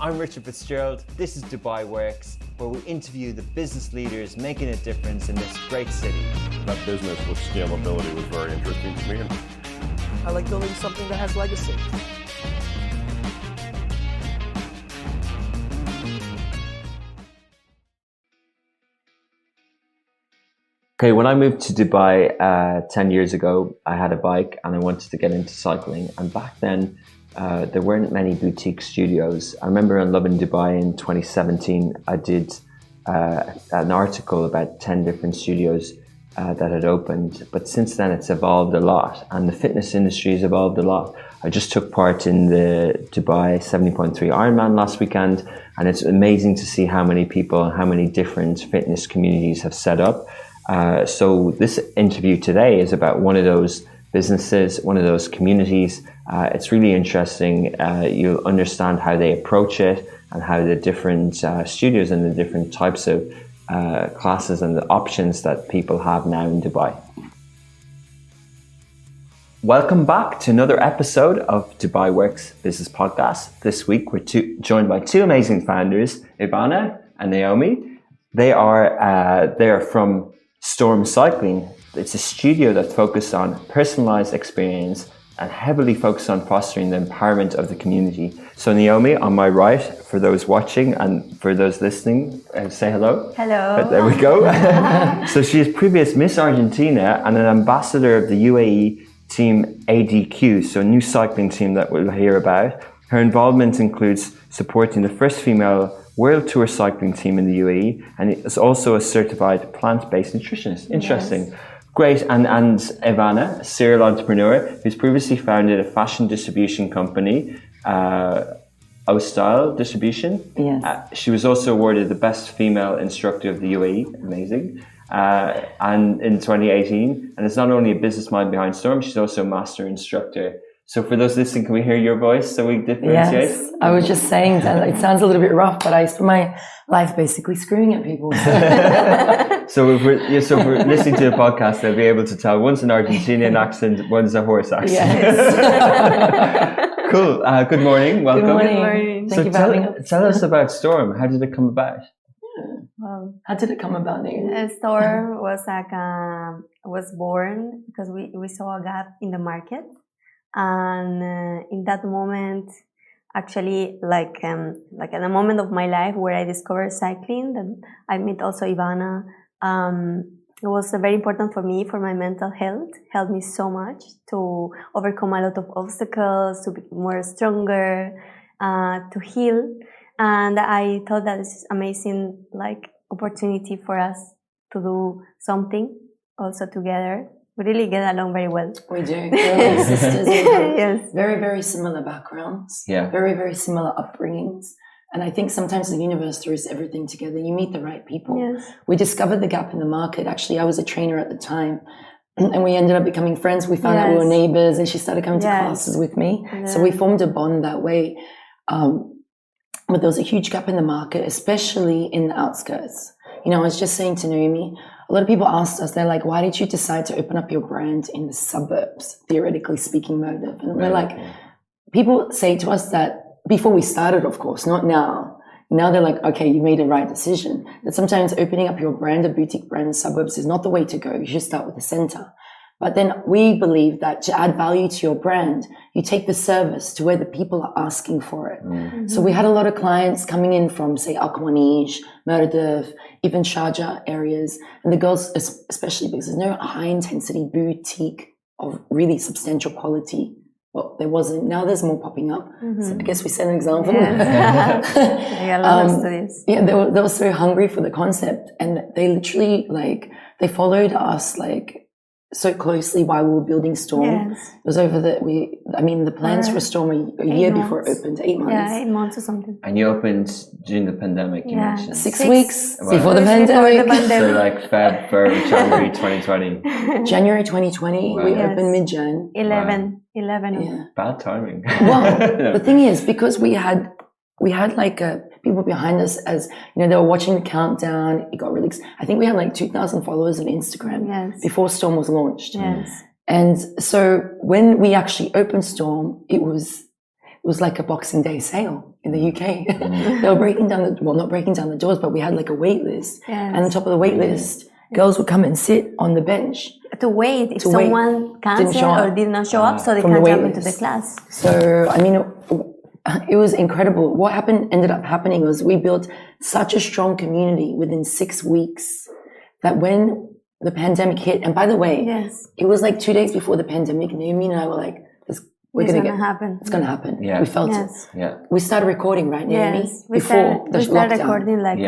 I'm Richard Fitzgerald. This is Dubai Works, where we interview the business leaders making a difference in this great city. That business with scalability was very interesting to me. I like building something that has legacy. Okay, when I moved to Dubai 10 years ago, I had a bike and I wanted to get into cycling. And back then, there weren't many boutique studios. I remember on Lovin Dubai in 2017, I did an article about 10 different studios that had opened. But since then, it's evolved a lot and the fitness industry has evolved a lot. I just took part in the Dubai 70.3 Ironman last weekend, and it's amazing to see how many people and how many different fitness communities have set up. So this interview today is about one of those businesses, one of those communities. It's really interesting. You'll understand how they approach it and how the different studios and the different types of classes and the options that people have now in Dubai. Welcome back to another episode of Dubai Works Business Podcast. This week we're joined by two amazing founders, Ivana and Naomi. They are from Storm Cycling. It's a studio that focused on personalized experience and heavily focused on fostering the empowerment of the community. So Naomi, on my right, for those watching and for those listening, say hello. Hello. There we go. So she is previous Miss Argentina and an ambassador of the UAE team ADQ, so a new cycling team that we'll hear about. Her involvement includes supporting the first female World Tour cycling team in the UAE, and is also a certified plant-based nutritionist. Interesting. Yes. Great. And Ivana, a serial entrepreneur who's previously founded a fashion distribution company, O-Style Distribution. Yes. She was also awarded the best female instructor of the UAE. Amazing. And in 2018, and it's not only a business mind behind Storm, she's also a master instructor. So for those listening, can we hear your voice so we differentiate? Yes, I was just saying that it sounds a little bit rough, but I spend my life basically screaming at people. So if we're listening to a podcast, they'll be able to tell one's an Argentinian accent, one's a horse accent. Yes. Cool. Good morning. Welcome. Good morning. Thank you for having us. Tell us about Storm. How did it come about? How did it come about, Naomi? Storm was born because we saw a gap in the market. And in that moment, actually, like in a moment of my life where I discovered cycling, that I met also Ivana. It was very important for me, for my mental health. Helped me so much to overcome a lot of obstacles, to be more stronger, to heal. And I thought that this is amazing, opportunity for us to do something also together. We really get along very well. We do. We're like sisters. Yes. Very, very similar backgrounds. Yeah. Very, very similar upbringings. And I think sometimes the universe throws everything together. You meet the right people. Yes. We discovered the gap in the market. Actually, I was a trainer at the time. And we ended up becoming friends. We found out we were neighbors, and she started coming to classes with me. Yeah. So we formed a bond that way. But there was a huge gap in the market, especially in the outskirts. You know, I was just saying to Naomi, a lot of people asked us, they're like, why did you decide to open up your brand in the suburbs, theoretically speaking, motive? And we're like, people say to us that before we started, of course, not now. Now they're like, okay, you made the right decision. That sometimes opening up your brand, a boutique brand in the suburbs is not the way to go. You should start with the center. But then we believe that to add value to your brand, you take the service to where the people are asking for it. Mm-hmm. So we had a lot of clients coming in from, say, Al-Khawarizm, Murder, even Sharjah areas. And the girls, especially because there's no high-intensity boutique of really substantial quality. Well, there wasn't. Now there's more popping up. Mm-hmm. So I guess we set an example. Yes. Yeah, a lot of studies. Yeah, they were so hungry for the concept. And they literally, they followed us, so closely while we were building Storm. Yes. It was over the plans for Storm a year before it opened, 8 months. Yeah, 8 months or something. And you opened during the pandemic, you mentioned. 6 weeks before the pandemic. So February, January 2020. January 2020, wow. We opened mid-Jan. 11. Yeah. Bad timing. Well, the thing is, because we had people behind us, as you know, they were watching the countdown. It got really. I think we had 2,000 followers on Instagram before Storm was launched. Yes. And so when we actually opened Storm, it was was like a Boxing Day sale in the UK. They were breaking down not breaking down the doors, but we had like a wait list. And on top of the wait list, girls would come and sit on the bench. To wait if someone canceled or did not show up, so they can't jump into the class. So, I mean, it was incredible. What ended up happening was we built such a strong community within 6 weeks that when the pandemic hit, and by the way, it was like 2 days before the pandemic, Naomi and I were like, it's going to happen. It's going to happen. Yeah. We felt it. Yeah. We started recording, right, Naomi? Yes. We started recording like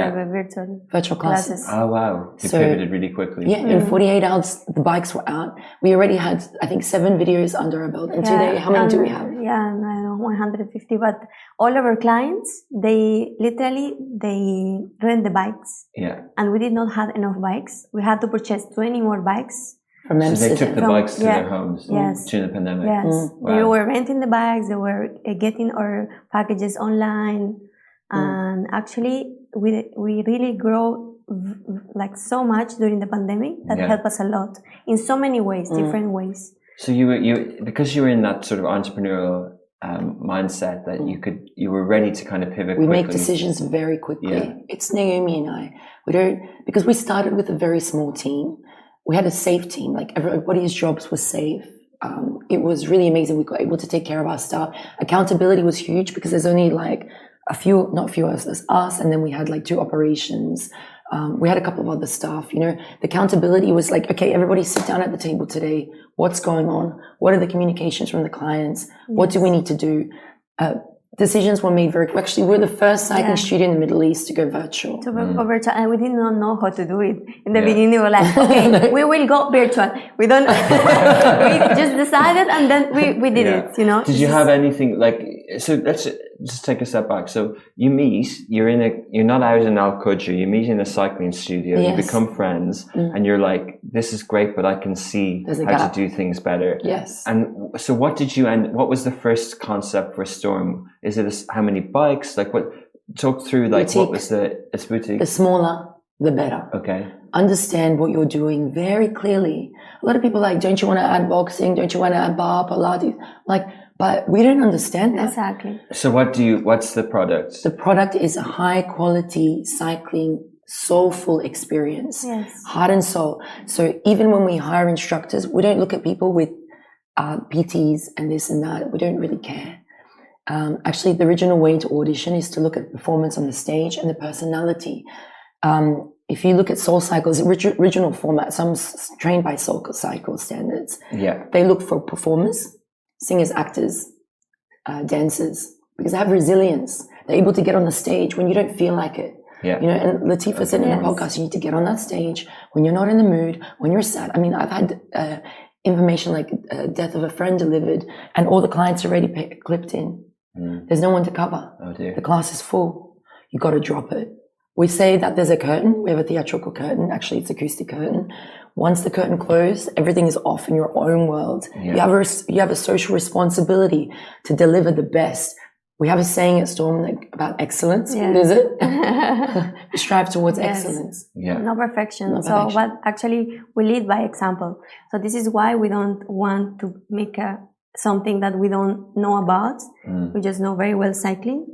virtual classes. Oh, wow. You pivoted really quickly. Yeah. In 48 hours, the bikes were out. We already had, I think, 7 videos under our belt. And today, how many do we have? Yeah, I don't know, 150. But all of our clients, they rent the bikes. Yeah. And we did not have enough bikes. We had to purchase 20 more bikes. So they took the bikes to their homes during the pandemic. Yes, wow. They were renting the bikes. They were getting our packages online, and actually, we really grow like so much during the pandemic that helped us a lot in so many ways, different ways. So because you were in that sort of entrepreneurial mindset that you were ready to kind of pivot. We quickly. Make decisions very quickly. It's Naomi and I. Because we started with a very small team. We had a safe team, like everybody's jobs were safe. It was really amazing. We got able to take care of our staff. Accountability was huge because there's only like not a few of us, there's us, and then we had like 2 operations. We had a couple of other staff, The accountability was like, okay, everybody sit down at the table today. What's going on? What are the communications from the clients? What do we need to do? Decisions were made very quick. Actually, we're the first cycling studio in the Middle East to go virtual. And we did not know how to do it. In the beginning, we were like, okay, we will go virtual. We don't, we just decided and then we did it, Did you have anything so let's just take a step back. So you meet, you're not out in Al Qudra, you meet in a cycling studio, you become friends and you're like, this is great, but I can see how to do things better. Yes. And so what was the first concept for Storm? Is it how many bikes? Talk through boutique. What was it's boutique? The smaller, the better. Okay. Understand what you're doing very clearly. A lot of people don't you want to add boxing? Don't you want to add bar, Pilates? But we don't understand that. Exactly. So what's the product? The product is a high quality cycling, soulful experience. Yes. Heart and soul. So even when we hire instructors, we don't look at people with PTs and this and that. We don't really care. Actually, the original way to audition is to look at performance on the stage and the personality. If you look at Soul Cycle's original format, some trained by Soul Cycle standards. Yeah. They look for performers, singers, actors, dancers, because they have resilience. They're able to get on the stage when you don't feel like it. Yeah. And Latifa said in the podcast, you need to get on that stage when you're not in the mood, when you're sad. I mean, I've had information like death of a friend delivered and all the clients already clipped in. There's no one to cover. Oh dear. The class is full. You got to drop it. We say that there's a curtain. We have a theatrical curtain. Actually, it's acoustic curtain. Once the curtain closed, everything is off in your own world. Yeah. You have a social responsibility to deliver the best. We have a saying at Storm about excellence. What is it? We strive towards excellence. Yeah. No perfection. So we lead by example. So this is why we don't want to make something that we don't know about. We just know very well cycling.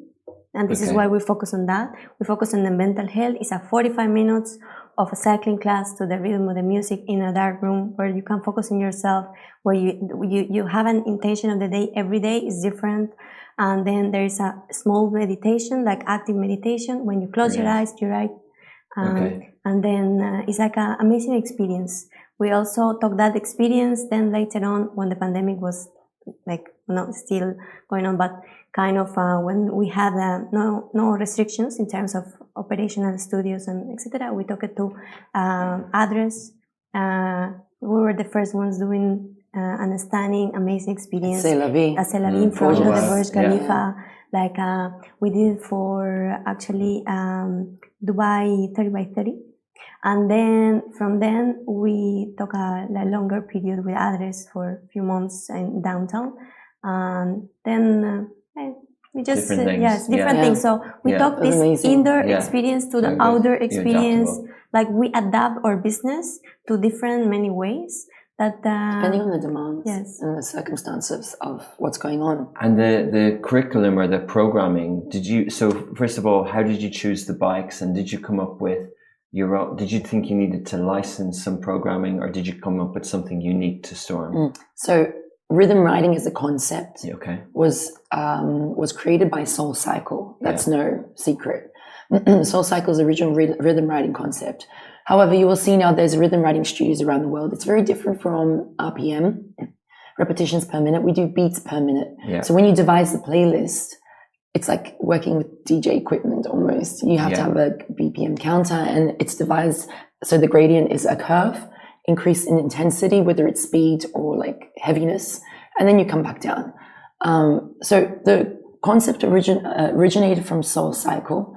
And this is why we focus on that. We focus on the mental health. It's a 45 minutes of a cycling class to the rhythm of the music in a dark room where you can focus on yourself, where you have an intention of the day. Every day is different. And then there is a small meditation, like active meditation. When you close your eyes, you write. And then it's like an amazing experience. We also took that experience then later on when the pandemic was not still going on, but kind of when we had no restrictions in terms of operational studios and etc. We took it to address. We were the first ones doing an stunning, amazing experience. C'est la vie. C'est la vie in front of the Burj Khalifa. We did it for actually Dubai 30 by 30. And then from then we took a longer period with others for a few months in downtown. And then we just different things. So we took this indoor experience to the outdoor experience. We adapt our business to many ways. That depending on the demands yes. and the circumstances of what's going on. And the curriculum or the programming, so first of all, how did you choose the bikes, and did you come up with your own, did you think you needed to license some programming, or did you come up with something unique to Storm? So rhythm riding as a concept was created by Soul Cycle. That's no secret. Soul Cycle's original rhythm riding concept. However, you will see now there's rhythm riding studios around the world. It's very different from RPM, repetitions per minute. We do beats per minute. Yeah. So when you devise the playlist, it's like working with DJ equipment almost. You have to have a BPM counter, and it's devised so the gradient is a curve, increase in intensity, whether it's speed or like heaviness, and then you come back down. So the concept originated from Soul Cycle,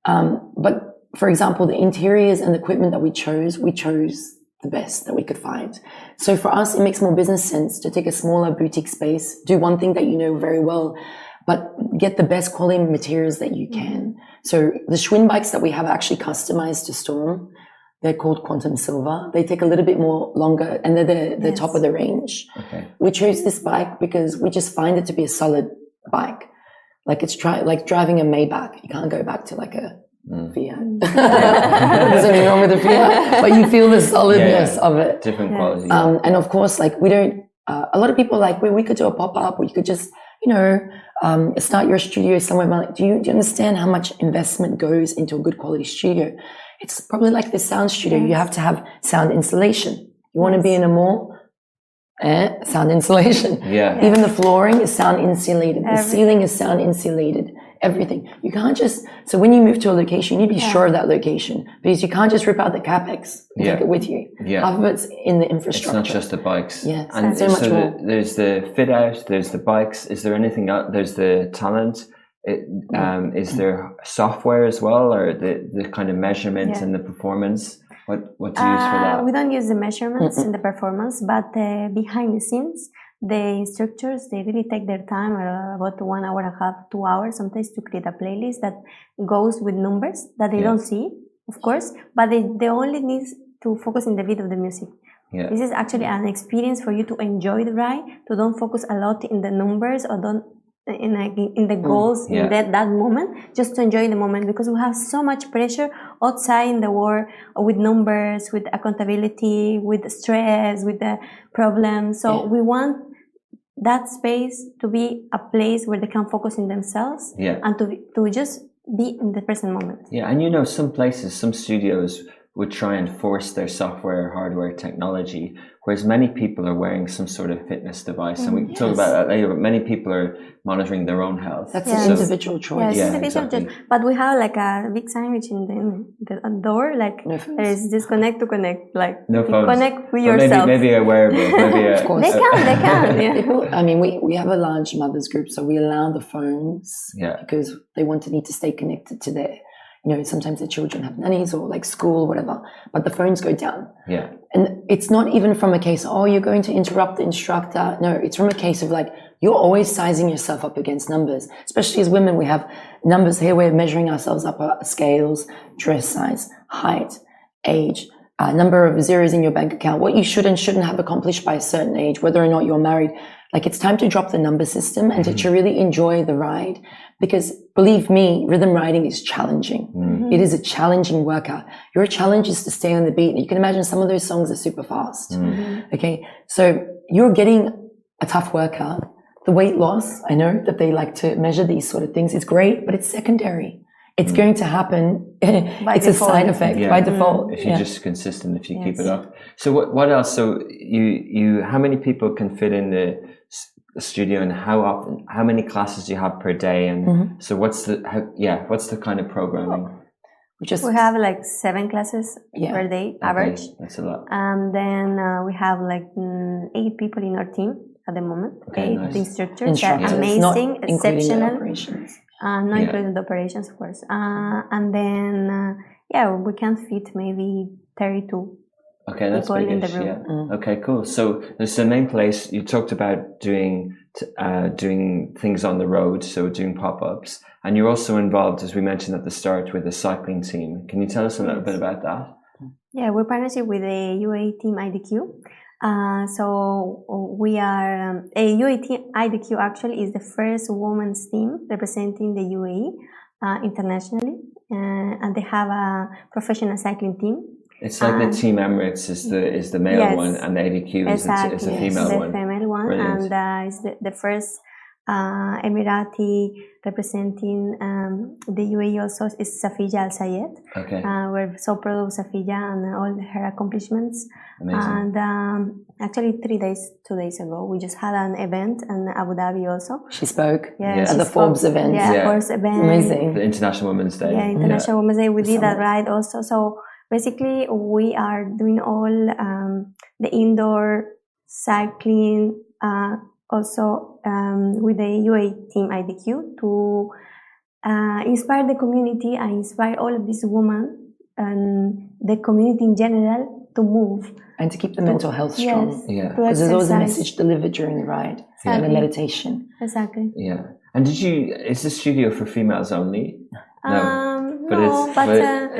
but for example, the interiors and the equipment that we chose the best that we could find. So for us, it makes more business sense to take a smaller boutique space, do one thing that you know very well, but get the best quality materials that you can. So the Schwinn bikes that we have actually customized to Storm, they're called Quantum Silver. They take a little bit more longer, and they're the top of the range. Okay. We chose this bike because we just find it to be a solid bike. Like it's like driving a Maybach. You can't go back to like a Fiat. There's nothing wrong with a Fiat, but you feel the solidness of it. Different quality. And of course, like we don't. A lot of people are like, well, we could do a pop up, or you could just, start your studio somewhere. Like, do you understand how much investment goes into a good quality studio? It's probably like the sound studio. You have to have sound insulation. You want to be in a mall. Sound insulation. Yeah. Even the flooring is sound insulated. The ceiling is sound insulated. Everything. You can't just, so when you move to a location, you need to be sure of that location, because you can't just rip out the capex and take it with you. Yeah. Half of it's in the infrastructure. It's not just the bikes. Yeah. And so much more. There's the fit out, there's the bikes. Is there anything else? There's the talent. Is there software as well, or the kind of measurement and the performance? What do you use for that? We don't use the measurements in the performance, but behind the scenes, the instructors, they really take their time, about 1 hour and a half, 2 hours sometimes, to create a playlist that goes with numbers that they don't see, of course, but they only need to focus in the beat of the music. Yeah. This is actually an experience for you to enjoy the ride, to don't focus a lot in the numbers or don't in the goals in that moment, just to enjoy the moment, because we have so much pressure outside in the world with numbers, with accountability, with stress, with the problems. So we want that space to be a place where they can focus in themselves and to just be in the present moment. Yeah, and some places, some studios would try and force their software or hardware technology, whereas many people are wearing some sort of fitness device, and we can talk about that later, but many people are monitoring their own health. That's an individual choice. Yes, individual choice. But we have like a big signage in the door, like there is disconnect to connect, like no phones. Connect with yourself. Maybe a wearable, of course. They can. Yeah. People, I mean, we have a large mothers group, so we allow the phones because they need to stay connected to their, sometimes the children have nannies or like school, whatever, but the phones go down. Yeah. And it's not even from a case, you're going to interrupt the instructor. No, it's from a case of like, you're always sizing yourself up against numbers. Especially as women, we have numbers here. We're measuring ourselves up at scales, dress size, height, age, number of zeros in your bank account, what you should and shouldn't have accomplished by a certain age, whether or not you're married. Like, it's time to drop the number system and to really enjoy the ride. Because believe me, rhythm riding is challenging. Mm-hmm. It is a challenging workout. Your challenge is to stay on the beat. You can imagine some of those songs are super fast. Mm-hmm. Okay. So you're getting a tough workout. The weight loss, I know that they like to measure these sort of things. It's great, but it's secondary. It's going to happen. It's default. A side effect by default. If you're just consistent, if you keep it up. So what else? So you, how many people can fit in the studio, and how many classes do you have per day? And so what's the kind of programming? We have like 7 classes per day, average. That's a lot. And then we have like 8 people in our team at the moment. Okay, 8 instructors. They're amazing, exceptional. Not including the operations, of course. And then, we can fit maybe 32 that's people in the room. Yeah. Okay, cool. So there's the main place. You talked about doing things on the road, so doing pop-ups. And you're also involved, as we mentioned at the start, with the cycling team. Can you tell us a little bit about that? Yeah, we're partnership with the UAE team IDQ. So we are UAE IDQ actually is the first women's team representing the UAE internationally, and they have a professional cycling team. It's like the Team Emirates is the male one, and the ADQ is the female one. The female one, Brilliant. and it's the first Emirati representing the UAE also is Safiya Al Sayed. Okay. We're so proud of Safiya and all her accomplishments. Amazing. And actually 2 days ago, we just had an event in Abu Dhabi also. She spoke at the Forbes event. Forbes event. Amazing. The International Women's Day. Yeah, International Women's Day. We did that right also. So basically, we are doing all the indoor cycling, also with the UAE Team IDQ to inspire the community and inspire all of these women and the community in general to move. And to keep the mental health strong. Yes, because there's always a message delivered during the ride and the meditation. Exactly. Yeah. And is the studio for females only? No, but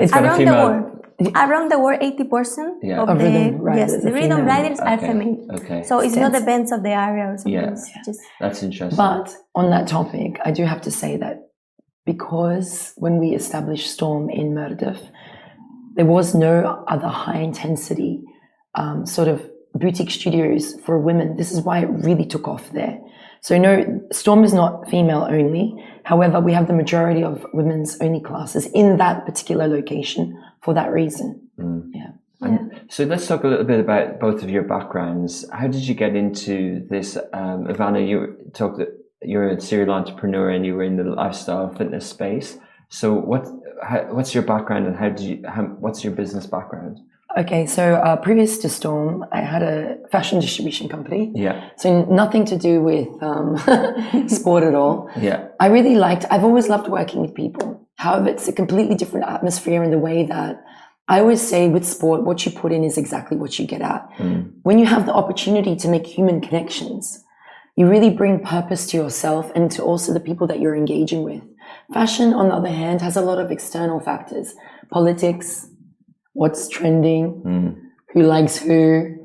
it's around female... the world. Around the world, 80% of the rhythm riders, the rhythm riders are female. Okay. So it's not the bands of the area or something. Yeah. Just... That's interesting. But on that topic, I do have to say that because when we established Storm in Merdif, there was no other high intensity sort of boutique studios for women. This is why it really took off there. So no, Storm is not female only. However, we have the majority of women's only classes in that particular location for that reason. So let's talk a little bit about both of your backgrounds. How did you get into this? Ivana, you're a serial entrepreneur and you were in the lifestyle fitness space. So what's your background and what's your business background? Okay, so previous to Storm, I had a fashion distribution company. Yeah. So nothing to do with sport at all. Yeah. I've always loved working with people. However, it's a completely different atmosphere in the way that I always say with sport, what you put in is exactly what you get out. When you have the opportunity to make human connections, you really bring purpose to yourself and to also the people that you're engaging with. Fashion, on the other hand, has a lot of external factors. Politics, what's trending, who likes who.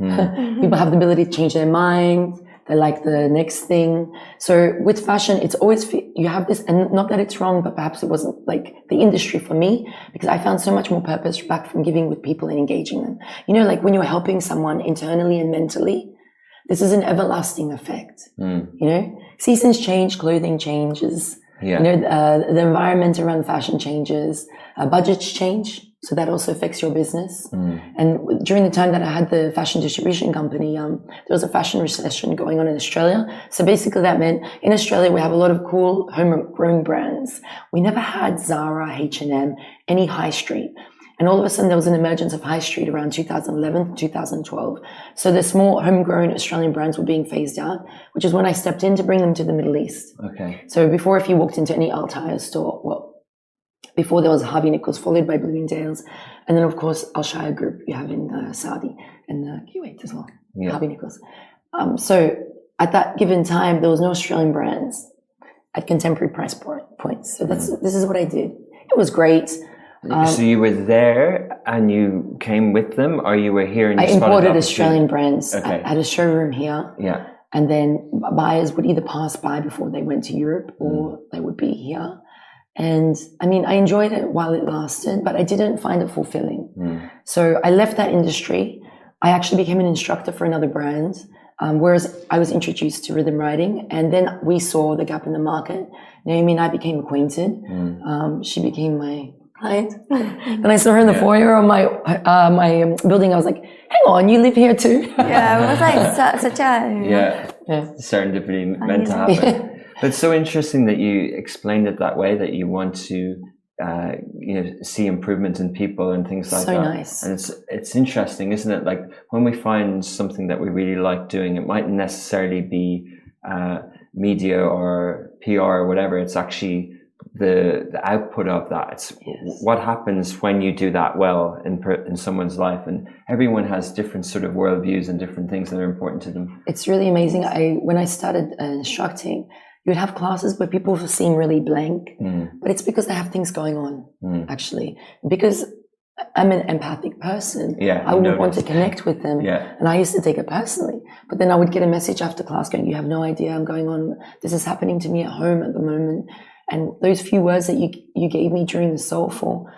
People have the ability to change their mind. They like the next thing. So with fashion, it's always, you have this, and not that it's wrong, but perhaps it wasn't like the industry for me, because I found so much more purpose back from giving with people and engaging them. You know, like when you're helping someone internally and mentally, this is an everlasting effect. You know, seasons change, clothing changes. You know, the environment around fashion changes, budgets change. So that also affects your business. And during the time that I had the fashion distribution company, there was a fashion recession going on in Australia. So basically that meant in Australia, we have a lot of cool homegrown brands. We never had Zara, H&M, any high street. And all of a sudden there was an emergence of high street around 2011, 2012. So the small homegrown Australian brands were being phased out, which is when I stepped in to bring them to the Middle East. Okay. So before, if you walked into any Altair store, before there was Harvey Nichols, followed by Bloomingdale's, and then of course Al Shire Group you have in Saudi and Kuwait as well. Harvey Nichols. So at that given time, there was no Australian brands at contemporary price points. So this is what I did. It was great. So you were there and you came with them, or you were here and you I imported Australian brands. I had a showroom here. Yeah. And then buyers would either pass by before they went to Europe or they would be here. And I mean, I enjoyed it while it lasted, but I didn't find it fulfilling. So I left that industry. I actually became an instructor for another brand, whereas I was introduced to rhythm riding. And then we saw the gap in the market. Naomi and I became acquainted. She became my client. And I saw her in the foyer of my building. I was like, hang on, you live here too? Yeah, it was like such a... serendipity meant to happen. But it's so interesting that you explained it that way, that you want to, see improvement in people and things like that. So nice. And it's interesting, isn't it? Like when we find something that we really like doing, it mightn't necessarily be media or PR or whatever. It's actually the output of that. It's what happens when you do that well in someone's life, and everyone has different sort of worldviews and different things that are important to them. It's really amazing. When I started instructing, you would have classes where people seem really blank, but it's because they have things going on, actually. Because I'm an empathic person. Yeah, I would want to connect with them. Yeah. And I used to take it personally. But then I would get a message after class going, you have no idea I'm going on. This is happening to me at home at the moment. And those few words that you gave me during the Soulful,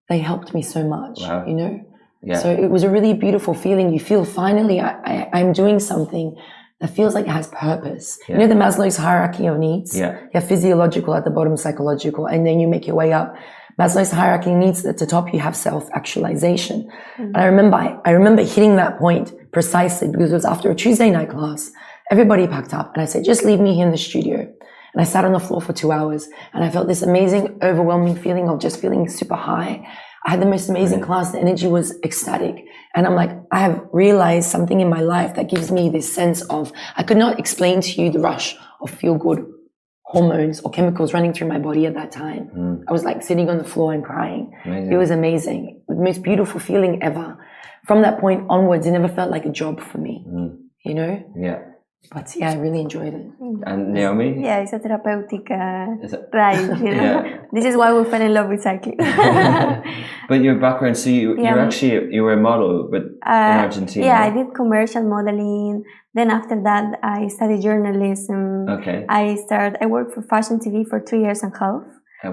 they helped me so much, wow. you know? Yeah. So it was a really beautiful feeling. You feel finally I'm doing something that feels like it has purpose. Yeah. You know the Maslow's hierarchy of needs? Yeah. You have physiological at the bottom, psychological, and then you make your way up. Maslow's hierarchy of needs at the top, you have self-actualization. And I remember hitting that point precisely because it was after a Tuesday night class. Everybody packed up and I said, just leave me here in the studio. And I sat on the floor for 2 hours and I felt this amazing, overwhelming feeling of just feeling super high. I had the most amazing class. The energy was ecstatic. And I'm like, I have realized something in my life that gives me this sense of, I could not explain to you the rush of feel good hormones or chemicals running through my body at that time. I was like sitting on the floor and crying. Amazing. It was amazing. The most beautiful feeling ever. From that point onwards, it never felt like a job for me, you know? Yeah. But yeah, I really enjoyed it. And Naomi? Yeah, it's a therapeutic ride, you know. Yeah. This is why we fell in love with cycling. But your background, so you were a model, but in Argentina. Yeah, I did commercial modeling. Then after that, I studied journalism. Okay. I worked for Fashion TV for 3 years and a half.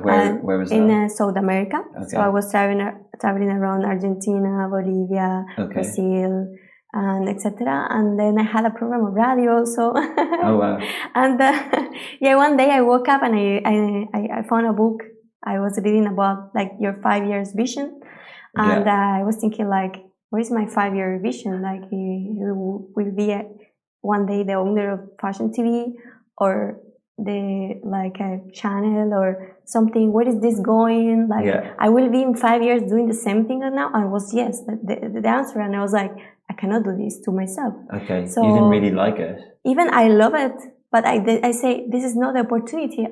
Where was that? In South America. Okay. So I was traveling around Argentina, Bolivia, Brazil, and etc. And then I had a program of radio also. Oh wow! And one day I woke up and I found a book I was reading about like your 5 years vision, and I was thinking like, what is my 5-year vision? Like, you will be one day the owner of Fashion TV or a channel or something. Where is this going? Like, I will be in 5 years doing the same thing now. And it was the answer, and I was like, I cannot do this to myself. Okay, so you didn't really like it. Even I love it, but I say this is not the opportunity.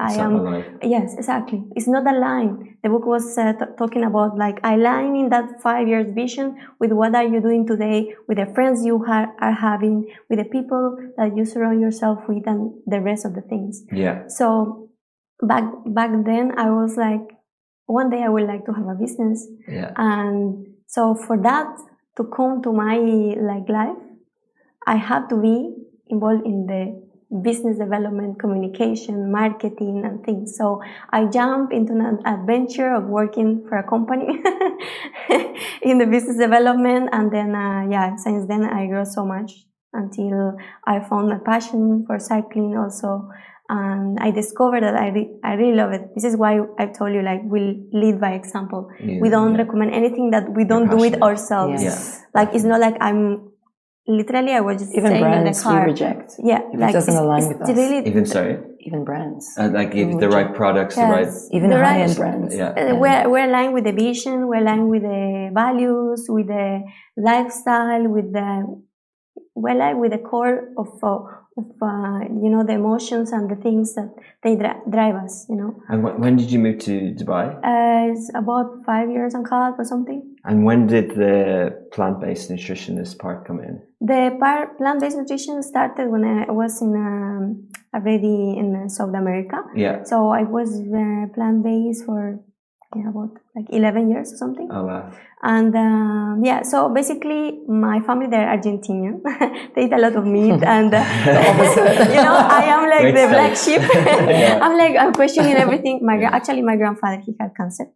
Yes, exactly. It's not aligned. The book was talking about like aligning that 5 years vision with what are you doing today, with the friends you are having, with the people that you surround yourself with, and the rest of the things. Yeah. So back then I was like, one day I would like to have a business. Yeah. And so for that to come to my life, I had to be involved in the business development, communication, marketing, and things. So I jumped into an adventure of working for a company in the business development, and then since then I grew so much until I found my passion for cycling also, and I discovered that I really love it. This is why I told you, like, we lead by example. We don't recommend anything that we don't do it ourselves. Yes. Like, it's not like I was just even brands in the car. We reject. Yeah, if it doesn't align with us. Really, even brands. Like if the right products, even the high-end brands. We're aligned with the vision. We're aligned with the values, with the lifestyle, we're aligned with the core of the emotions and the things that they drive us. And when did you move to Dubai? It's about 5 years and a half or something. And when did the plant-based nutritionist part come in? The plant-based nutrition started when I was already in South America. Yeah. So I was plant-based for about 11 years or something. Oh wow. And so basically my family, they're Argentinian. They eat a lot of meat and I am like the black sheep. I'm questioning everything. Actually my grandfather, he had cancer.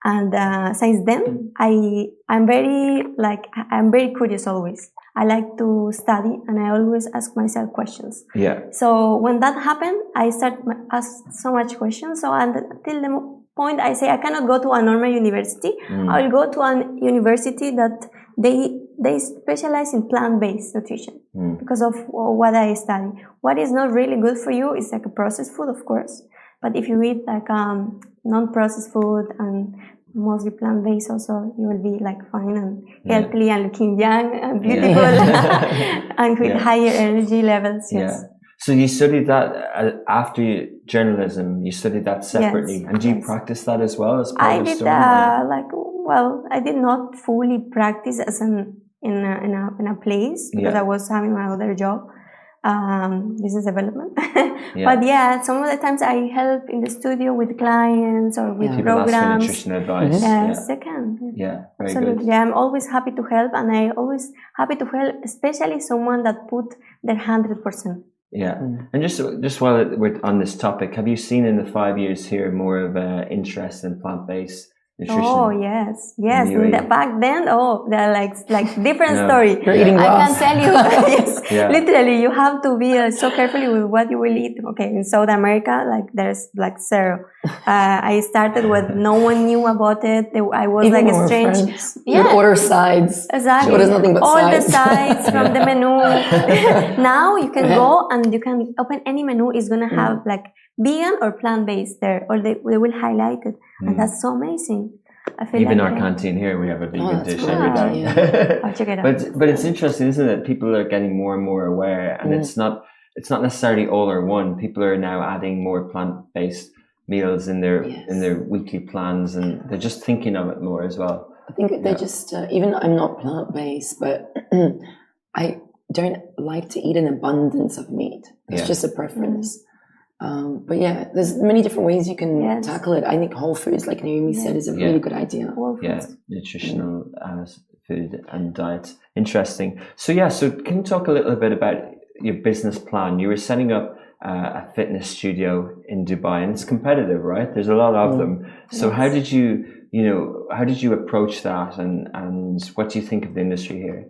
And since then, I'm very curious always. I like to study and I always ask myself questions. Yeah. So when that happened, I started to ask so much questions. So until the point I say I cannot go to a normal university. I will go to a university that they specialize in plant-based nutrition because of what I study. What is not really good for you is like a processed food, of course. But if you eat like non-processed food and mostly plant-based also, you will be like fine and healthy and looking young and beautiful and with higher energy levels. Yes. Yeah. So you studied that after journalism. You studied that separately, and do you practice that as well as part of the story? I did not fully practice as in a place because I was having my other job. business development. But yeah, some of the times I help in the studio with clients or with programs. People ask for nutrition advice. Yes, they can. Yeah, very absolutely. good. Yeah, I'm always happy to help, and I always happy to help, especially someone that put their 100%. Yeah, and just while we're on this topic, have you seen in the 5 years here more of an interest in plant-based nutrition? Oh yes. Back then, they're like different story. You're eating I grass. can tell you, yes, literally, you have to be so carefully with what you will eat. Okay, in South America, there's zero. I started with no one knew about it. I was even a strange. You'd order sides. Exactly. She orders nothing but all sides. the sides from the menu. Now you can go and you can open any menu. It's gonna have vegan or plant-based there, or they will highlight it, and that's so amazing. I feel even our canteen here, we have a vegan dish every day. I'll check it out. But it's interesting, isn't it? People are getting more and more aware, and it's not necessarily all or one. People are now adding more plant-based meals in their weekly plans, and they're just thinking of it more as well. I think they just even I'm not plant-based, but I don't like to eat an abundance of meat. It's just a preference. But yeah, there's many different ways you can tackle it. I think whole foods, like Naomi said, is a really good idea. Yeah, nutritional food and diet. Interesting. So can you talk a little bit about your business plan? You were setting up a fitness studio in Dubai, and it's competitive, right? There's a lot of them. So how did you approach that, and what do you think of the industry here?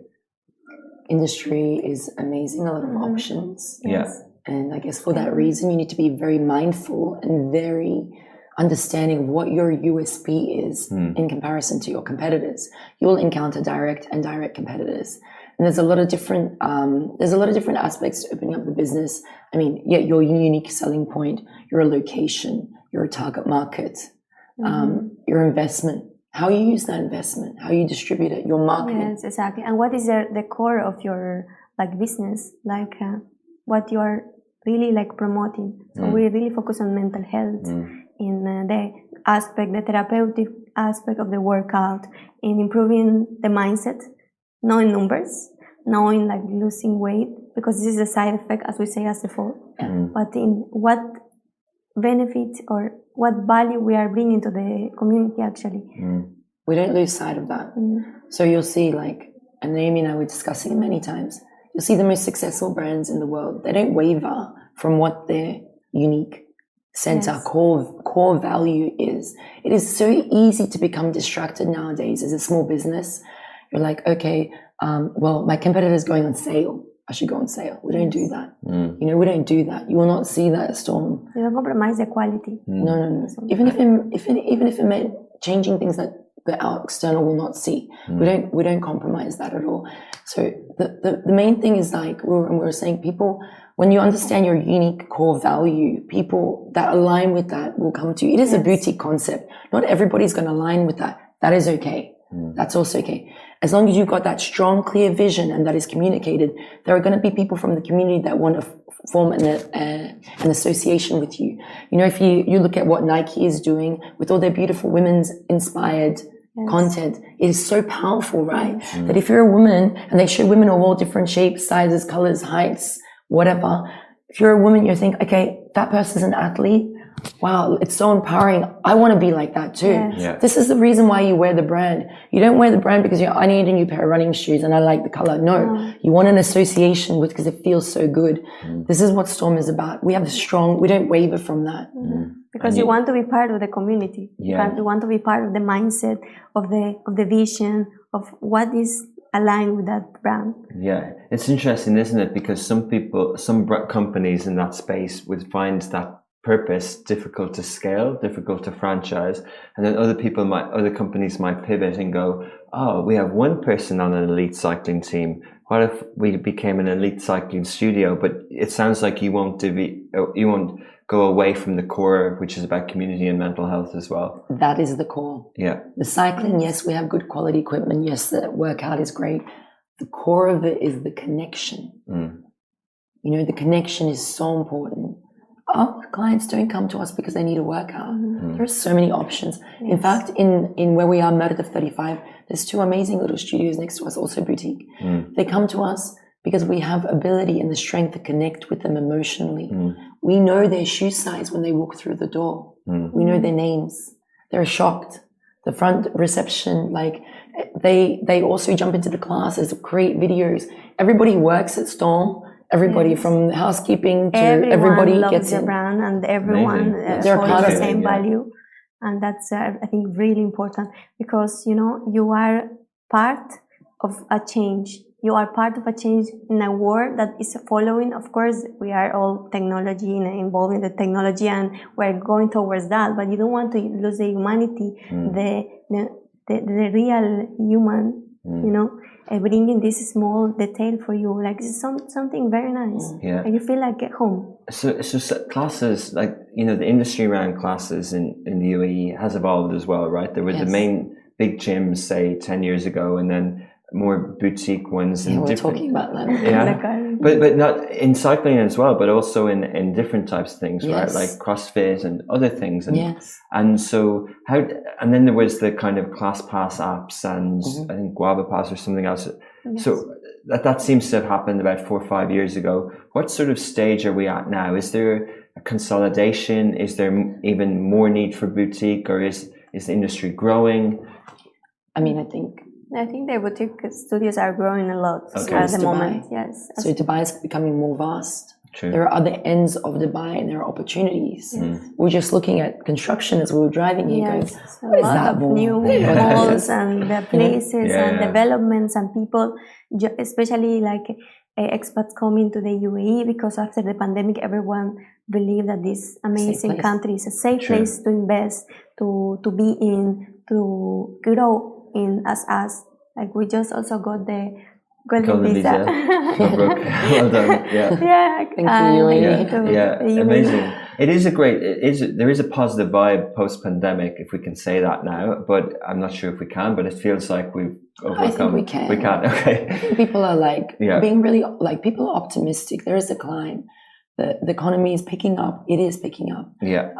Industry is amazing, a lot of options. Yeah. And I guess for that reason, you need to be very mindful and very understanding of what your USP is in comparison to your competitors. You'll encounter direct and indirect competitors. And there's a lot of different aspects to opening up the business. I mean, your unique selling point, your location, your target market, your investment, how you use that investment, how you distribute it, your marketing. Yes, exactly. And what is the core of your business, what you are really promoting. So we really focus on mental health in the therapeutic aspect of the workout, in improving the mindset, knowing numbers, knowing losing weight, because this is a side effect, as we say, as before. But in what benefits or what value we are bringing to the community, actually. We don't lose sight of that. So you'll see, and Naomi and I were discussing it many times, you'll see the most successful brands in the world, they don't waver from what their unique center, core value is. It is so easy to become distracted nowadays as a small business. You're like, okay, well, my competitor's going on sale. I should go on sale. We don't do that. We don't do that. You will not see that Storm. You don't compromise the quality. No. Even if it meant changing things that our external will not see, we don't compromise that at all. So the main thing is we were saying, people, when you understand your unique core value, people that align with that will come to you. It is a boutique concept. Not everybody's going to align with that. That is okay. That's also okay. As long as you've got that strong, clear vision and that is communicated, there are going to be people from the community that want to form an association with you. If you look at what Nike is doing with all their beautiful women's inspired content, it is so powerful, right? That if you're a woman and they show women of all different shapes, sizes, colors, heights, whatever, if you're a woman, you think, okay, that person's an athlete. Wow, it's so empowering. I want to be like that too. This is the reason why you wear the brand. You don't wear the brand because I need a new pair of running shoes and I like the color. No, you want an association with, because it feels so good. This is what Storm is about. We don't waver from that. Because you want to be part of the community. You want to be part of the mindset, of the vision, of what is aligned with that brand. Yeah, it's interesting, isn't it? Because some companies in that space would find that purpose difficult to scale, difficult to franchise, and then other companies might pivot and go, oh, we have one person on an elite cycling team. What if we became an elite cycling studio? But it sounds like you won't go away from the core, which is about community and mental health as well. That is the core. Yeah. The cycling, yes, we have good quality equipment. Yes, the workout is great. The core of it is the connection. The connection is so important. Our clients don't come to us because they need a workout. There are so many options. In fact, in where we are, Meredith 35, there's two amazing little studios next to us, also boutique. They come to us because we have ability and the strength to connect with them emotionally. We know their shoe size when they walk through the door. We know their names. They're shocked. The front reception, like they also jump into the classes, create videos. Everybody works at Storm. Everybody from housekeeping to everybody loves gets the in. brand, and everyone follows the same value. And that's, I think, really important, because, you know, you are part of a change. You are part of a change in a world that is following. Of course, we are all technology and involved in the technology, and we're going towards that. But you don't want to lose the humanity, the real human. You know, bringing this small detail for you, like it's something very nice. And you feel like at home. So classes, like, you know, the industry around classes in the UAE has evolved as well, right? There were the main big gyms, say 10 years ago, and then more boutique ones. Yeah, and we're different, talking about them. Yeah, but not in cycling as well, but also in different types of things, right? Like CrossFit and other things. And, and so and then there was the kind of Class Pass apps and I think Guava Pass or something else. So that seems to have happened about 4 or 5 years ago. What sort of stage are we at now? Is there a consolidation? Is there even more need for boutique, or is the industry growing? I mean, I think the boutique studios are growing a lot at the moment. Yes. So Dubai is becoming more vast. True. There are other ends of Dubai, and there are opportunities. We're just looking at construction as we were driving here, going, a lot of new malls and the places and developments and people, especially like expats coming to the UAE, because after the pandemic, everyone believed that this amazing country is a safe place to invest, to be in, to grow in as us. Like we just also got the golden visa. Well done. Yeah. Thank you. Amazing. There is a positive vibe post pandemic, if we can say that now, but I'm not sure if we can, but it feels like we've overcome. I think we can. We can. Okay. I think people are like being really, like, people are optimistic. There is a climb. The economy is picking up. It is picking up. Yeah.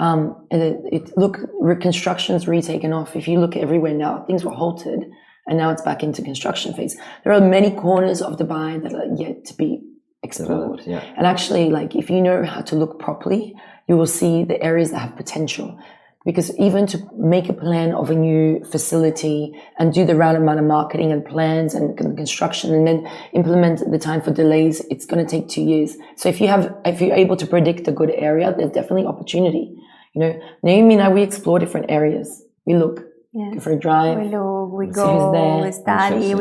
Look, reconstruction's retaken off. If you look everywhere now, things were halted, and now it's back into construction phase. There are many corners of Dubai that are yet to be explored. And actually, like, if you know how to look properly, you will see the areas that have potential. Because even to make a plan of a new facility and do the right amount of marketing and plans and construction, and then implement the time for delays, it's going to take 2 years. So if you're able to predict a good area, there's definitely opportunity. You know, Naomi and I, we explore different areas. We look. Go for a drive. We look, we go, we study,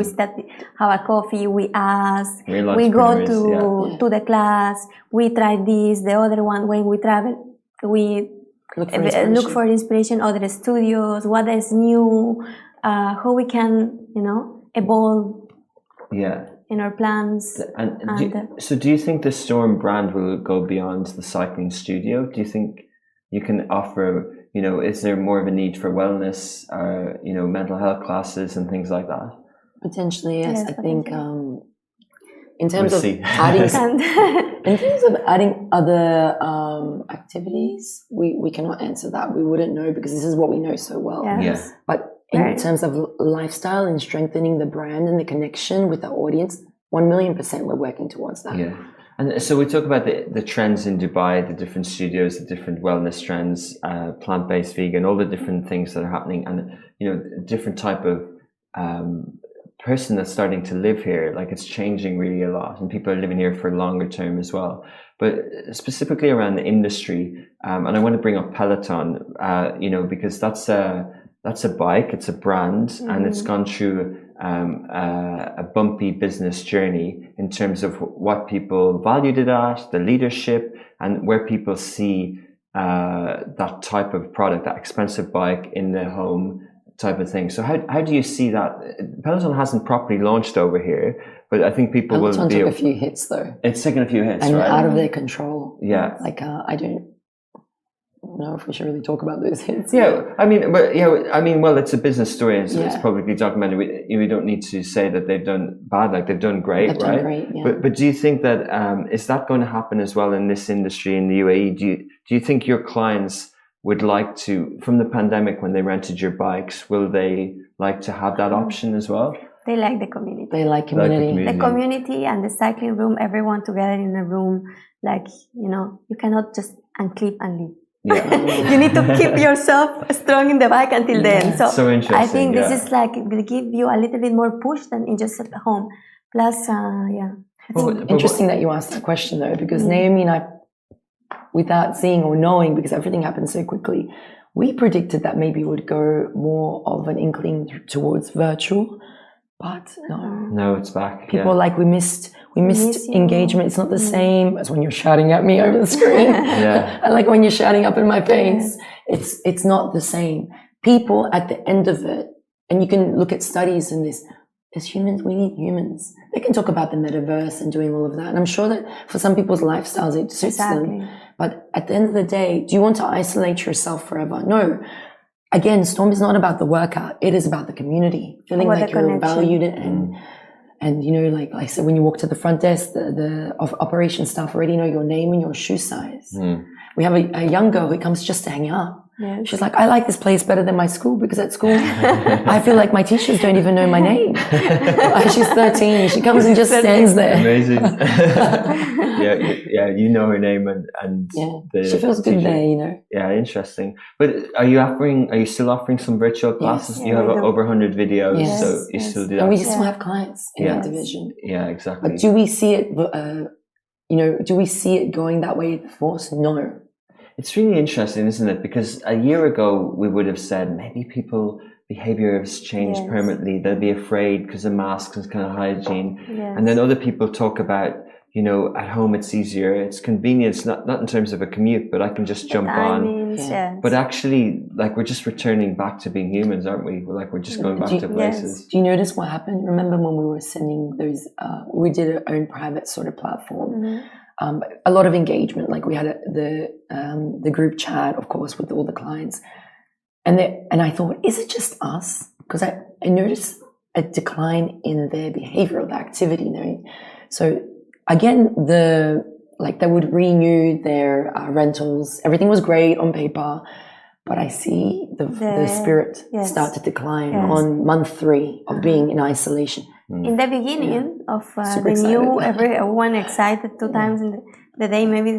have a coffee, we ask, we go to the class, we try this, the other one. When we travel, we look for inspiration, other studios, what is new, how we can, you know, evolve in our plans. So do you think the Storm brand will go beyond the cycling studio? Do you think you can offer, you know, is there more of a need for wellness, you know, mental health classes and things like that? Potentially, yes. I think in terms of adding other activities, we cannot answer that. We wouldn't know, because this is what we know so well. But in terms of lifestyle and strengthening the brand and the connection with the audience, 1,000,000% we're working towards that. Yeah. And so we talk about the trends in Dubai, the different studios, the different wellness trends, plant-based, vegan, all the different things that are happening, and, you know, different type of person that's starting to live here. Like, it's changing really a lot, and people are living here for longer term as well. But specifically around the industry, and I want to bring up Peloton, you know, because that's a bike, it's a brand, and it's gone through a bumpy business journey in terms of what people valued it at, the leadership, and where people see that type of product, that expensive bike in the home type of thing. So how do you see that? Peloton hasn't properly launched over here, but I think people Peloton will be... took a few hits, though. It's taken a few hits, and right? out of their control. Yeah. Like, I don't know if we should really talk about those hits. Well, it's a business story, and it's publicly documented. We don't need to say that they've done bad. Like, they've done great, they've right? Done great, yeah. But do you think that is that going to happen as well in this industry in the UAE? Do you think your clients would like to, from the pandemic when they rented your bikes, will they like to have that option as well? They like the community. They like community. The community and the cycling room, everyone together in a room. Like, you cannot just unclip and leave. Yeah. You need to keep yourself strong in the bike until then. So interesting. I think this is like, will give you a little bit more push than in just at home. Plus, Interesting that you asked that question though, because Naomi and I, without seeing or knowing, because everything happened so quickly, we predicted that maybe it would go more of an inkling towards virtual, but no, it's back. People like we missed engagement. It's not the same as when you're shouting at me over the screen. I like when you're shouting up in my face. It's not the same. People at the end of it, and you can look at studies in this. As humans, we need humans. They can talk about the metaverse and doing all of that. And I'm sure that for some people's lifestyles, it suits them. But at the end of the day, do you want to isolate yourself forever? No. Again, Storm is not about the workout. It is about the community. Feeling like you're valued and like I said, when you walk to the front desk, the operation staff already know your name and your shoe size. We have a young girl who comes just to hang out. She's like, I like this place better than my school because at school, I feel like my teachers don't even know my name. She's 13. She comes and just stands there. Amazing. You know her name and she feels good teacher. There, Yeah, interesting. But are you still offering some virtual classes? You have over 100 videos, so you still do that. And we still have clients in that division. Yeah, exactly. But do we see it, do we see it going that way force? No. It's really interesting, isn't it? Because a year ago, we would have said maybe behavior has changed permanently. They'll be afraid because of masks and kind of hygiene. And then other people talk about, at home it's easier. It's convenience, not in terms of a commute, but I can just jump on. But actually, like we're just returning back to being humans, aren't we? We're just going back to places. Do you notice what happened? Remember when we were sending those, we did our own private sort of platform. A lot of engagement, like we had the group chat, of course, with all the clients. And I thought, is it just us? Because I noticed a decline in their behavioral, the activity. So again, they would renew their rentals. Everything was great on paper, but I see the spirit start to decline on month 3 of being in isolation. In the beginning of the new, everyone excited 2 times in the day, maybe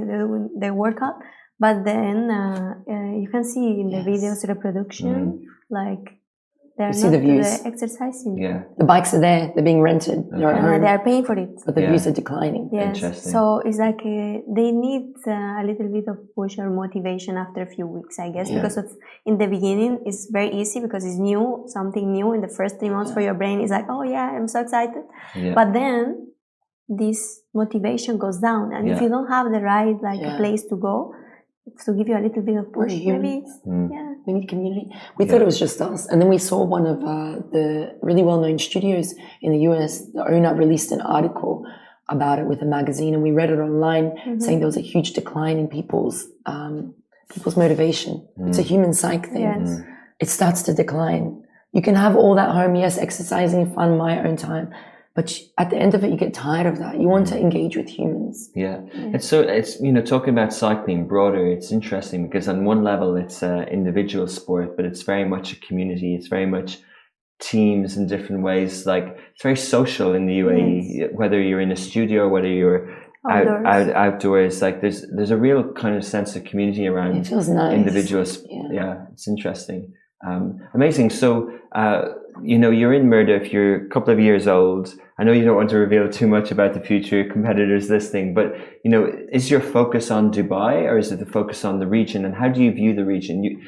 they work out, but then you can see in the videos reproduction, like they're not exercising. The bikes are there, they're being rented, they are paying for it. But the views are declining. So it's like they need a little bit of push or motivation after a few weeks, I guess, because in the beginning it's very easy because it's new, something new in the first 3 months for your brain. It's like, oh yeah, I'm so excited. But then this motivation goes down, and if you don't have the right place to go to give you a little bit of push, maybe we need community. We thought it was just us, and then we saw one of the really well-known studios in the US. The owner released an article about it with a magazine, and we read it online, saying there was a huge decline in people's motivation. It's a human psych thing. It starts to decline. You can have all that home, exercising, fun, my own time. But at the end of it, you get tired of that. You want to engage with humans. It's talking about cycling broader, it's interesting because on one level it's an individual sport, but it's very much a community. It's very much teams in different ways. Like it's very social in the UAE, whether you're in a studio, whether you're outdoors. Like there's a real kind of sense of community around it feels nice. Individuals. It's interesting. Amazing. So, you're in Murdoch, you're a couple of years old. I know you don't want to reveal too much about the future competitors listening, but, is your focus on Dubai or is it the focus on the region? And how do you view the region? You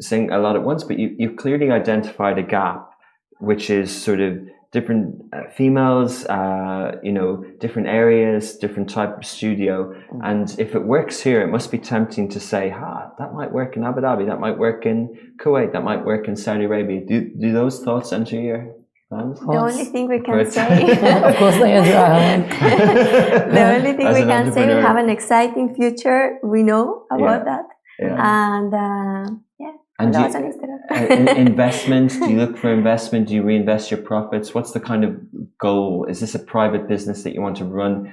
saying a lot at once, but you've clearly identified a gap, which is sort of different females, different areas, different type of studio. And if it works here, it must be tempting to say, that might work in Abu Dhabi, that might work in Kuwait, that might work in Saudi Arabia. Do those thoughts enter your plans? The only thing we can say... Of course they enter. The only thing we can say, we have an exciting future. We know about that. And investment, do you look for investment? Do you reinvest your profits? What's the kind of goal? Is this a private business that you want to run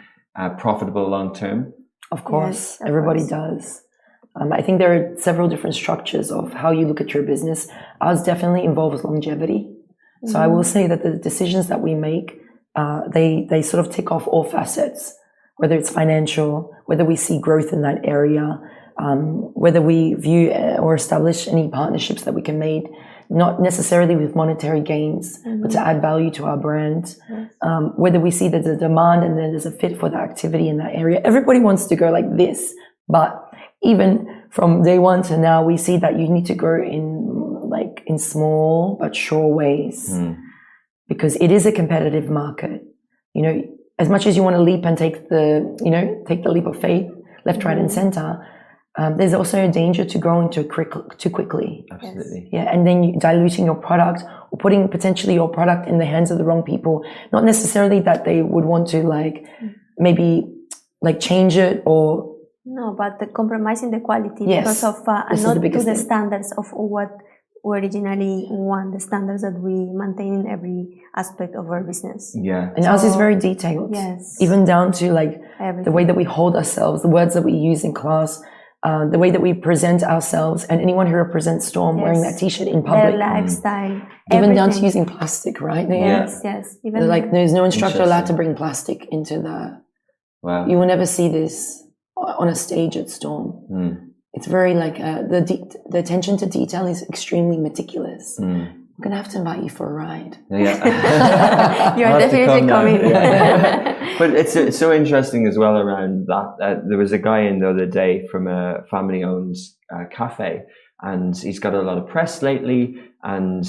profitable long term? Of course, everybody does. I think there are several different structures of how you look at your business. Ours definitely involves longevity. So I will say that the decisions that we make, they sort of tick off all facets, whether it's financial, whether we see growth in that area, whether we view or establish any partnerships that we can make, not necessarily with monetary gains, but to add value to our brand, whether we see there's a demand and then there's a fit for the activity in that area. Everybody wants to go like this, but even from day one to now, we see that you need to grow in small but sure ways, because it is a competitive market. You know, as much as you want to leap and take the leap of faith, left, right, and center, there's also a danger to growing too quickly. Absolutely. Yeah, and then you diluting your product or putting potentially your product in the hands of the wrong people. Not necessarily that they would want to maybe change it or. No, but compromising the quality because of not to the standards of what we originally want, the standards that we maintain in every aspect of our business. Yeah. And ours is very detailed. Yes. Even down to everything. The way that we hold ourselves, the words that we use in class, the way that we present ourselves, and anyone who represents Storm wearing that t-shirt in public. Their lifestyle. Even down to using plastic, right? Yes. Even there's no instructor allowed to bring plastic into the. Wow. You will never see this on a stage at Storm. It's very the attention to detail is extremely meticulous. I'm gonna have to invite you for a ride. Yeah, you're definitely coming. But it's so interesting as well around that. There was a guy in the other day from a family-owned cafe, and he's got a lot of press lately. And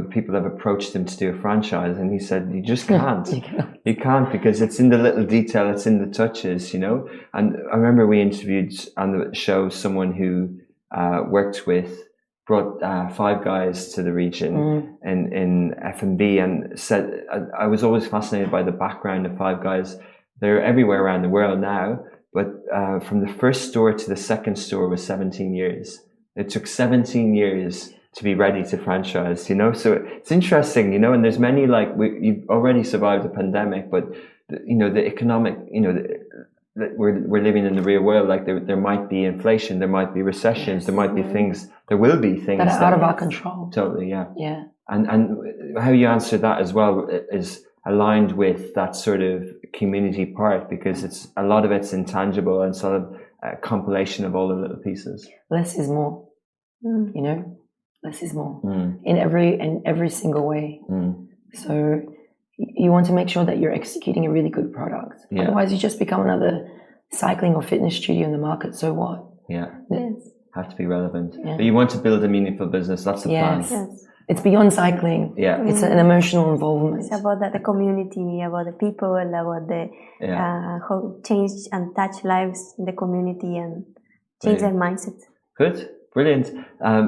people have approached him to do a franchise, and he said, "You just can't. You can't because it's in the little detail, it's in the touches, you know." And I remember we interviewed on the show someone who brought Five Guys to the region in F&B, and said, I was always fascinated by the background of Five Guys. They're everywhere around the world now, but from the first store to the second store was 17 years. It took 17 years to be ready to franchise, you know? So it's interesting, you know, and there's many, you've already survived the pandemic, but, the economic, we're living in the real world. There might be inflation, there might be recessions, there might be things, there will be things that are out of our control. Totally, yeah. Yeah. And how you answer that as well is aligned with that sort of community part, because a lot of it's intangible and sort of a compilation of all the little pieces. Less is more, you know? Less is more in every single way. So you want to make sure that you're executing a really good product. Yeah. Otherwise, you just become another cycling or fitness studio in the market. So what? Yeah. Yes. Have to be relevant. Yeah. But you want to build a meaningful business. That's the plan. Yes. It's beyond cycling. Yeah. It's an emotional involvement. It's about the community, about the people, about the how change and touch lives in the community and change their mindset. Good. Brilliant. I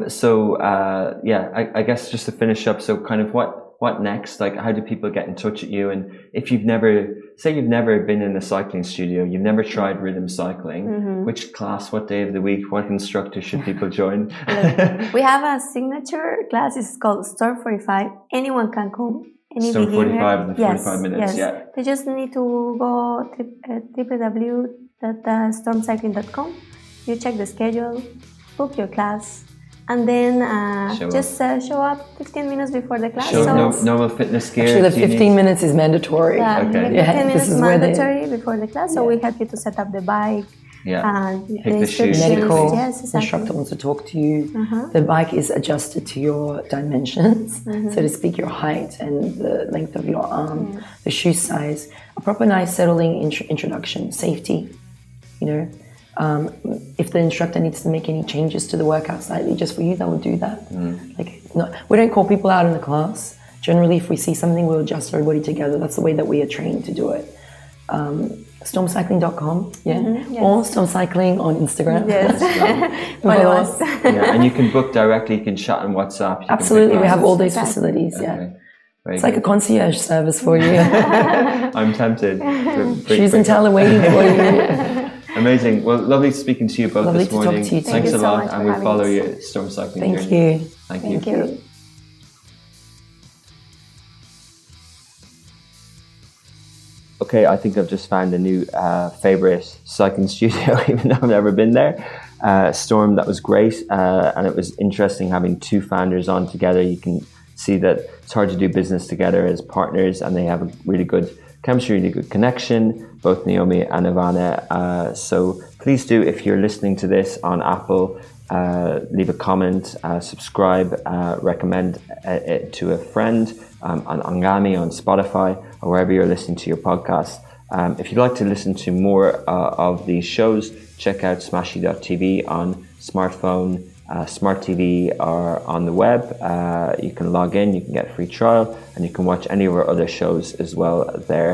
guess just to finish up, so kind of what next? How do people get in touch with you? And if you've never been in a cycling studio, you've never tried rhythm cycling, which class, what day of the week, what instructor should people join? We have a signature class. It's called Storm 45. Anyone can come. Storm 45, the 45 minutes, yes. They just need to go www.stormcycling.com. You check the schedule, book your class, and then show up 15 minutes before the class. Normal fitness gear. Actually, the 15 minutes is mandatory. Yeah, okay. 15 minutes mandatory before the class. So we help you to set up the bike. Yeah. And the shoes. Medical exactly. instructor wants to talk to you. The bike is adjusted to your dimensions, so to speak, your height and the length of your arm, the shoe size. A proper nice settling introduction, safety, you know. If the instructor needs to make any changes to the workout slightly just for you, they will do that. We don't call people out in the class. Generally, if we see something, we'll adjust everybody together. That's the way that we are trained to do it. Stormcycling.com, or Storm Cycling on Instagram. Yes. Follow us. And you can book directly. You can chat on WhatsApp. Absolutely, we have all those facilities. Okay. Yeah. It's like a concierge service for you. I'm tempted. Shoes and towel are waiting for you. Amazing. Well, lovely speaking to you both this morning. To talk to you. Thanks a lot, and we'll follow your Storm Cycling journey. Thank you. Thank you. Okay, I think I've just found a new favorite cycling studio, even though I've never been there. Storm, that was great, and it was interesting having two founders on together. You can see that it's hard to do business together as partners, and they have a really good chemistry, really good connection, both Naomi and Ivana. So please do, if you're listening to this on Apple, leave a comment, subscribe, recommend it to a friend, on Angami, on Spotify, or wherever you're listening to your podcast. If you'd like to listen to more of these shows, check out smashy.tv on smartphone, smart TV, or on the web. You can log in, you can get a free trial, and you can watch any of our other shows as well there.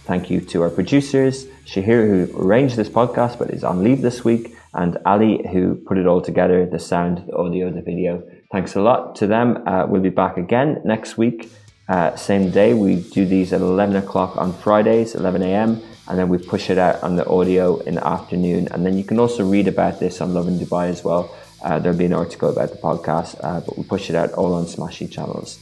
Thank you to our producers, Shahir, who arranged this podcast but is on leave this week, and Ali, who put it all together, the sound, the audio, the video. Thanks a lot to them. We'll be back again next week. Same day. We do these at 11 o'clock on Fridays, 11 a.m. And then we push it out on the audio in the afternoon. And then you can also read about this on Lovin Dubai as well. There'll be an article about the podcast, but we push it out all on Smashy channels.